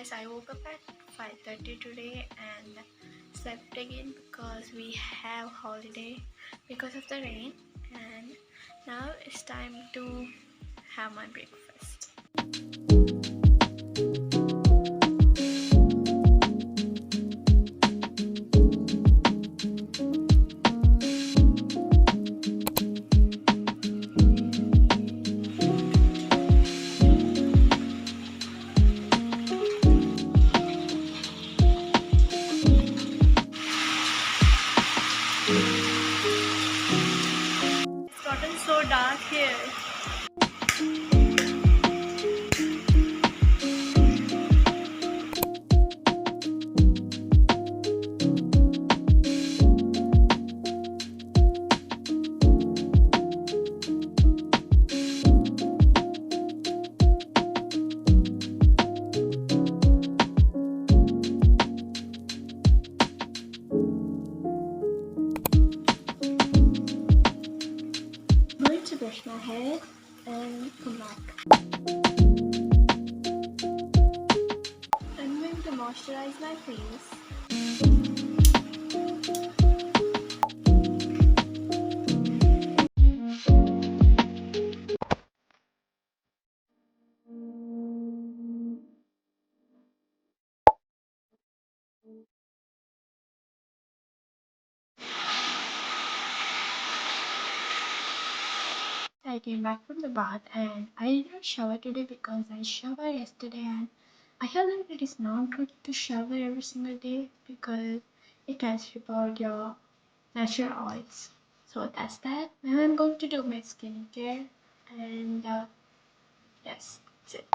guys, I woke up at 5:30 today and slept again because we have holiday because of the rain, and now it's time to have my breakfast. It's gotten so dark here. I'm going to brush my hair and come back. I'm going to moisturize my face. I came back from the bath and I did not shower today because I showered yesterday, and I heard that it is not good to shower every single day because it can strip out your natural oils. So that's that. Now I'm going to do my skincare, and yes, that's it.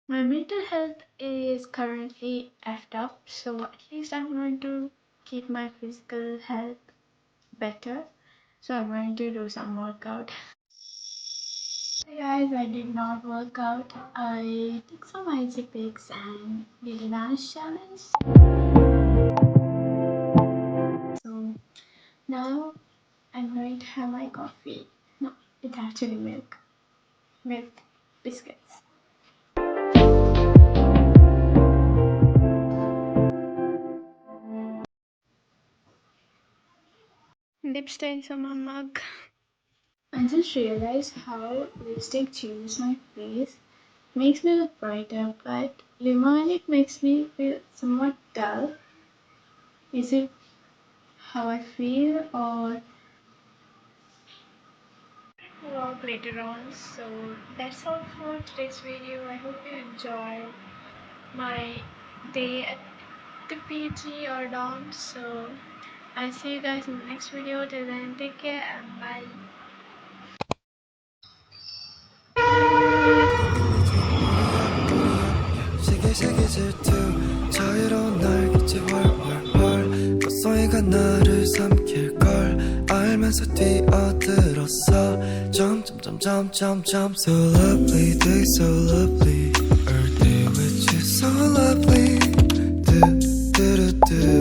My mental health is currently effed up, so at least I'm going to keep my physical health better. So I'm going to do some workout. Hey guys, I did not work out. I took some icy pics and did a dance challenge. So now I'm going to have my coffee. No, it's actually milk with biscuits. Lip stains on my mug. I just realized how lipstick changes my face. Makes me look brighter, but lip makes me feel somewhat dull. Is it how I feel, or vlog later on? So that's all for today's video. I hope you enjoy my day at the PG or dorm. So I'll see you guys in the next video. Till then, take care and bye. 시기시기 질투 자유로운 날개짓 월월월 꽃송이가 나를 삼킬걸 알면서 뛰어들었어 점점점점점점 So lovely, day so lovely Earth day with you so lovely do do do do